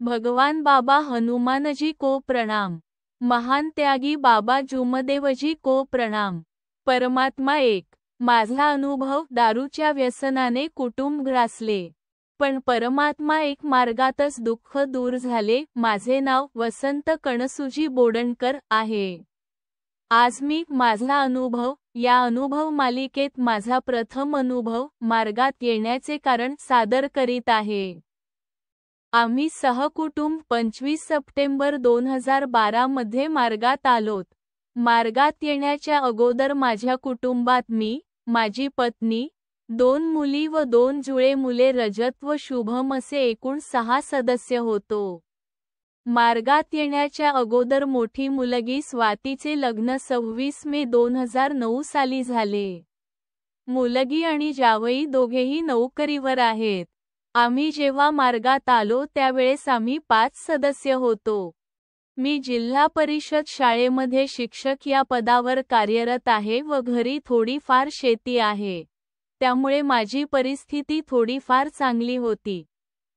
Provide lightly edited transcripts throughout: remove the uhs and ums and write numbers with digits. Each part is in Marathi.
भगवान बाबा हनुमानजी को प्रणाम। महान त्यागी बाबा जुमदेवजी को प्रणाम। परमात्मा एक। माझा अनुभव दारूच्या व्यसनाने कुटुंब ग्रासले, पण परमात्मा एक मार्गातच दुःख दूर झाले। माझे नाव वसंत कणसुजी बोडणकर आहे। आज मी माझा अनुभव या अनुभव मालिकेत माझा प्रथम अनुभव मार्गात येण्याचे कारण सादर करीत आहे। आम्ही सहकुटुंब 25 सप्टेंबर 2012 मध्ये मार्गात आलोत। मार्गात येण्याच्या अगोदर माझ्या कुटुंबात मी, माझी पत्नी, 2 मुली व 2 जुळे मुले रजत व शुभम असे एकूण 6 सदस्य होतो। मार्गात येण्याच्या अगोदर मोठी मुलगी स्वातीचे लग्न 26 मे 2009 साली झाले। मुलगी आणि जावई दोघेही नोकरीवर आहेत। आम्ही जेव्हा मार्गात आलो त्यावेळेस आम्ही 5 सदस्य होतो। मी जिल्हा परिषद शाळेमध्ये शिक्षक या पदावर कार्यरत आहे व घरी थोडीफार शेती आहे, त्यामुळे माझी परिस्थिती थोडीफार चांगली होती।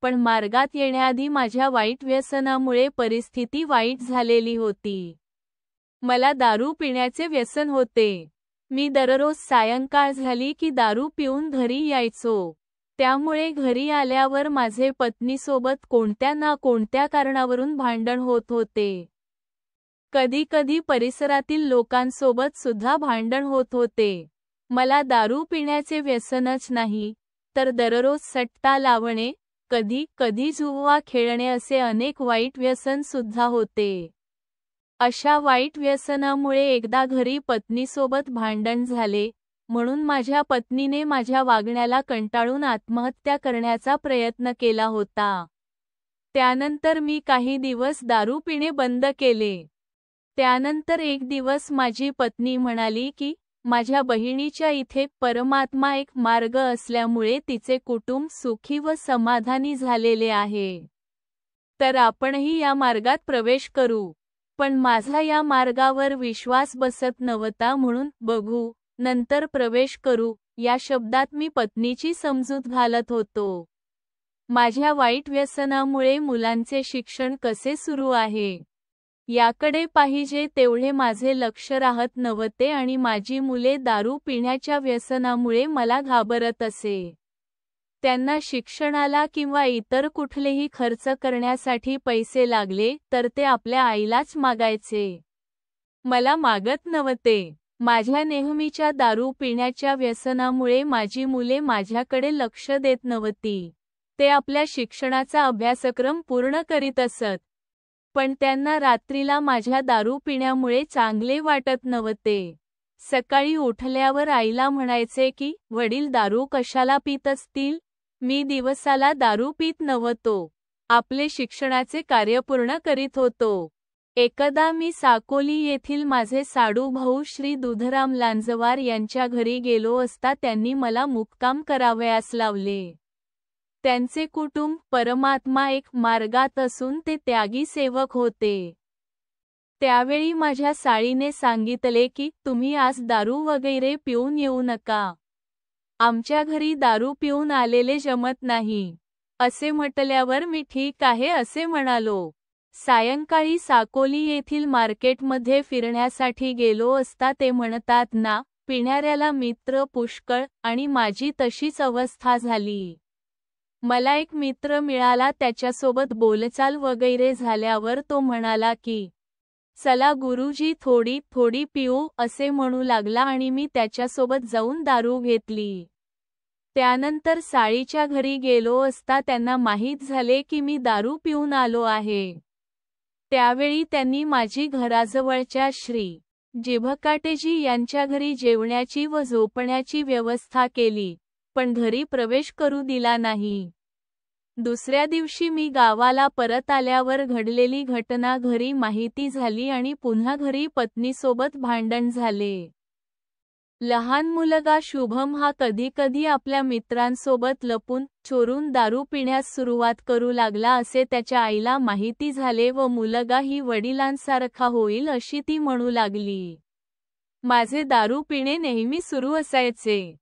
पण मार्गात येण्याआधी माझ्या वाईट व्यसनामुळे परिस्थिती वाईट झालेली होती। मला दारू पिण्याचे व्यसन होते। मी दररोज सायंकाळ झाली की दारू पिऊन घरी यायचो। त्यामुळे घरी आल्यावर माझे पत्नीसोबत कोणत्या ना कोणत्या कारणावरून भांडण होत होते। कधी कधी परिसरातील लोकांसोबत सुद्धा भांडण होत होते। मला दारू पिण्याचे व्यसनच नाही, तर दररोज सट्टा लावणे, कधी कधी जुवा खेळणे असे अनेक वाईट व्यसन सुद्धा होते। अशा वाईट व्यसनामुळे एकदा घरी पत्नीसोबत भांडण झाले, म्हणून माझ्या पत्नीने माझ्या वागण्याला कंटाळून आत्महत्या करण्याचा प्रयत्न केला होता। त्यानंतर मी काही दिवस दारू पिणे बंद केले। त्यानंतर एक दिवस माझी पत्नी म्हणाली की माझ्या बहिणीच्या इथे परमात्मा एक मार्ग असल्यामुळे तिचे कुटुंब सुखी व समाधानी झालेले आहे, तर आपणही या मार्गात प्रवेश करू। पण माझा या मार्गावर विश्वास बसत नव्हता, म्हणून बघू नंतर प्रवेश करू या शब्दात मी पत्नीची समजूत घालत होतो। माझ्या वाईट व्यसनामुळे मुलांचे शिक्षण कसे सुरू आहे याकडे पाहिजे तेवढे माझे लक्ष राहत नव्हते आणि माझी मुले दारू पिण्याच्या व्यसनामुळे मला घाबरत असे। त्यांना शिक्षणाला किंवा इतर कुठलेही खर्च करण्यासाठी पैसे लागले तर ते आपल्या आईलाच मागायचे, मला मागत नव्हते। माझ्या नेहमीच्या दारू पिण्याच्या व्यसनामुळे माझी मुले माझ्याकडे लक्ष देत नव्हती। ते आपल्या शिक्षणाचा अभ्यासक्रम पूर्ण करीत असत, पण त्यांना रात्रीला माझ्या दारू पिण्यामुळे चांगले वाटत नव्हते। सकाळी उठल्यावर आईला म्हणायचे की वडील दारू कशाला पित असतील, मी दिवसाला दारू पित नव्हतो, आपले शिक्षणाचे कार्य पूर्ण करीत होतो। एकदा मी साकोली येथील माझे साडू भाऊ श्री दुधराम लांजवार यांच्या घरी गेलो असता त्यांनी मला मुक्काम करावयास लावले। त्यांचे कुटुंब परमात्मा एक मार्गात असून ते त्यागी सेवक होते। त्यावेळी माझ्या साळीने सांगितले की तुम्ही आज दारू वगैरे पिऊन येऊ नका, आमच्या घरी दारू पिऊन आलेले जमत नाही। असे म्हटल्यावर मी ठीक आहे असे म्हणालो। सायंकाळी साकोली येथील मार्केटमध्ये फिरण्यासाठी गेलो असता ते म्हणतात ना, पिणाऱ्याला मित्र पुष्कळ, आणि माझी तशीच अवस्था झाली। मला एक मित्र मिळाला, त्याच्यासोबत बोलचाल वगैरे झाल्यावर तो म्हणाला की चला गुरुजी थोडी थोडी पिऊ असे म्हणू लागला आणि मी त्याच्यासोबत जाऊन दारू घेतली। त्यानंतर साळीच्या घरी गेलो असता त्यांना माहीत झाले की मी दारू पिऊन आलो आहे। त्यावेळी त्यांनी माझी घराजवळच्या श्री जिभकाटेजी यांच्या घरी जेवण्याची व झोपण्याची व्यवस्था केली, पण घरी प्रवेश करू दिला नाही। दुसऱ्या दिवशी मी गावाला परत आल्यावर घडलेली घटना घरी माहिती झाली आणि पुन्हा घरी पत्नीसोबत भांडण झाले। लहान मुलगा शुभम हा कधी आपल्या मित्रांसोबत लपून चोरून दारू पिण्यास सुरुवात करू लागला असे त्याच्या आईला माहिती झाले व मुलगा ही वडिलांसारखा होईल अशी ती म्हणू लागली। माझे दारू पिणे नेहमी सुरू असायचे,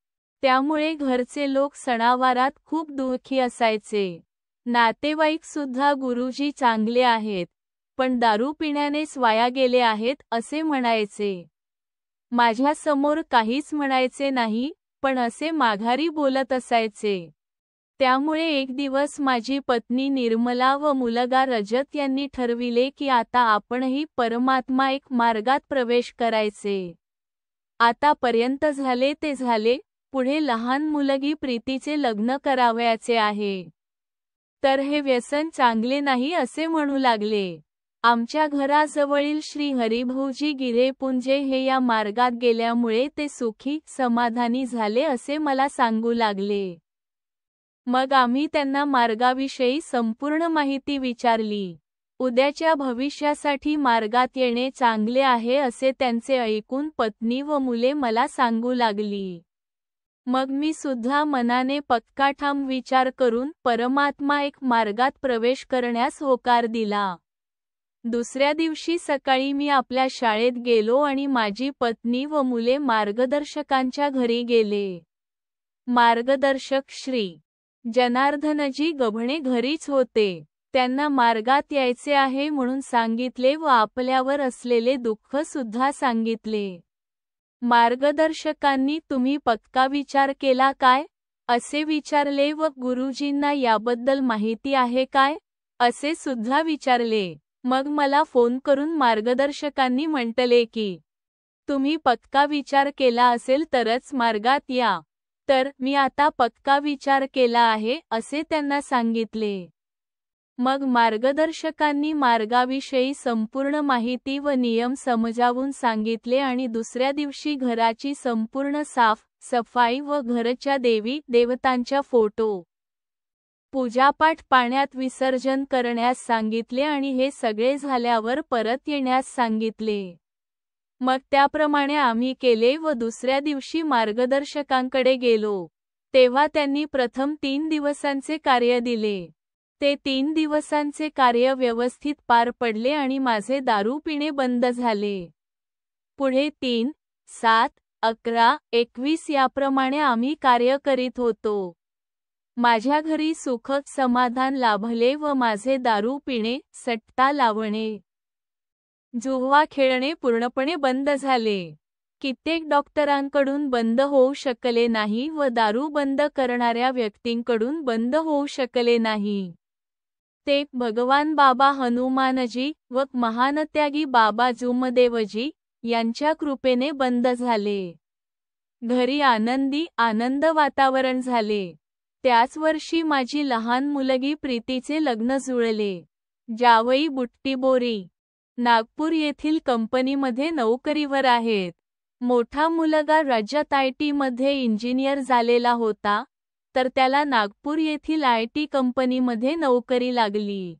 त्यामुळे घरचे लोक सणावारात खूप दुःखी असायचे। नातेवाईक सुद्धा गुरुजी चांगले आहेत, पण दारू पिण्यानेच वाया गेले आहेत असे म्हणायचे. माझ्यासमोर काहीच म्हणायचे नाही, पण असे माघारी बोलत असायचे. त्यामुळे एक दिवस माझी पत्नी निर्मला व मुलगा रजत यांनी ठरविले की आता आपणही परमात्मा एक मार्गात प्रवेश करायचे. आतापर्यंत झाले ते झाले, पुढे लहान मुलगी प्रीतीचे लग्न करावयाचे आहे. तर हे व्यसन चांगले नाही असे म्हणू लागले. आमच्या घराजवळील श्री हरिभाऊजी गिरेपुंजे हे या मार्गात गेल्यामुळे ते सुखी समाधानी झाले असे मला सांगू लागले. मग आम्ही त्यांना मार्गाविषयी संपूर्ण माहिती विचारली. उद्याच्या भविष्यासाठी मार्गात येणे चांगले आहे असे त्यांचे ऐकून पत्नी व मुले मला सांगू लागली. मग मी सुद्धा मनाने पक्का ठाम विचार करून परमात्मा एक मार्गात प्रवेश करण्यास होकार दिला. दुसऱ्या दिवशी सकाळी मी आपल्या शाळेत गेलो आणि माझी पत्नी व मुले मार्गदर्शकांच्या घरी गेले. मार्गदर्शक श्री जनार्दनजी गभणे घरीच होते. त्यांना मार्गात यायचे आहे म्हणून सांगितले व आपल्यावर असलेले दुःख सुद्धा सांगितले. मार्गदर्शकांनी तुम्ही पक्का विचार केला काय असे विचारले व गुरुजींना याबद्दल माहिती आहे काय असे सुद्धा विचारले. मग मला फोन करून मार्गदर्शकांनी म्हटले की तुम्ही पक्का विचार केला असेल तरच मार्गात या. तर मी आता पक्का विचार केला आहे असे त्यांना सांगितले. मग मार्गदर्शकांनी मार्गाविषयी संपूर्ण माहिती व नियम समजावून सांगितले आणि दुसऱ्या दिवशी घराची संपूर्ण सफाई व घरच्या देवी देवतांच्या फोटो पूजापाठ पाण्यात विसर्जन करण्यास सांगितले आणि हे सगळे झाल्यावर परत येण्यास सांगितले. मग त्याप्रमाणे आम्ही केले व दुसऱ्या दिवशी मार्गदर्शकांकडे गेलो. तेव्हा त्यांनी प्रथम 3 दिवसांचे कार्य दिले. ते 3 दिवसांचे कार्य व्यवस्थित पार पडले आणि माझे दारू पिणे बंद झाले. पुढे 3, 7, 11, 21 याप्रमाणे आम्ही कार्य करीत होतो. माझ्या घरी सुख समाधान लाभले व माझे दारू पिणे, सट्टा लावणे, जुवा खेळणे पूर्णपणे बंद झाले. कित्येक डॉक्टरांकडून बंद होऊ शकले नाही व दारू बंद करणाऱ्या व्यक्तींकडून बंद होऊ शकले नाही. ते भगवान बाबा हनुमानजी व महानत्यागी बाबा जुमदेवजी यांच्या कृपेने बंद झाले. घरी आनंद वातावरण झाले. त्याच वर्षी माझी लहान मुलगी प्रीतीचे लग्न जुळले. जावई बुट्टीबोरी नागपूर येथील कंपनीमध्ये नोकरीवर आहेत. मोठा मुलगा राज्यात IT मध्ये इंजिनियर झालेला होता, तर त्याला नागपूर येथील IT कंपनीमध्ये नोकरी लागली.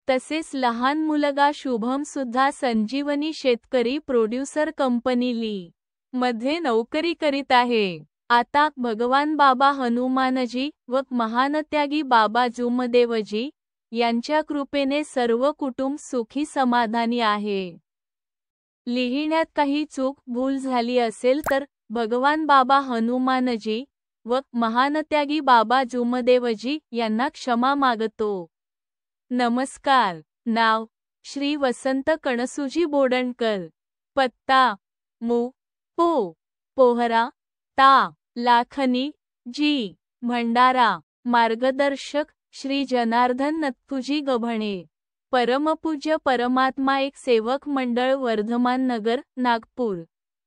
तसेच लहान मुलगा शुभम सुद्धा संजीवनी शेतकरी प्रोड्युसर कंपनी मध्ये नोकरी करीत आहे. आता भगवान बाबा हनुमानजी व महानत्यागी बाबा जुमदेवजी यांच्या कृपेने सर्व कुटुंब सुखी समाधानी आहे. लिहिण्यात काही चूक भूल झाली असेल तर भगवान बाबा हनुमानजी व महानत्यागी बाबा जुमदेवजी यांना क्षमा मागतो. नमस्कार. नाव श्री वसंत कणसुजी बोडणकर. पत्ता मु. पो. पोहरा ता. लाखनी जी. भंडारा. मार्गदर्शक श्री जनार्दन नथुजी गभणे. परमपूज्य परमात्मा एक सेवक मंडळ वर्धमान नगर नागपूर.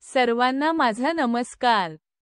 सर्वांना माझा नमस्कार.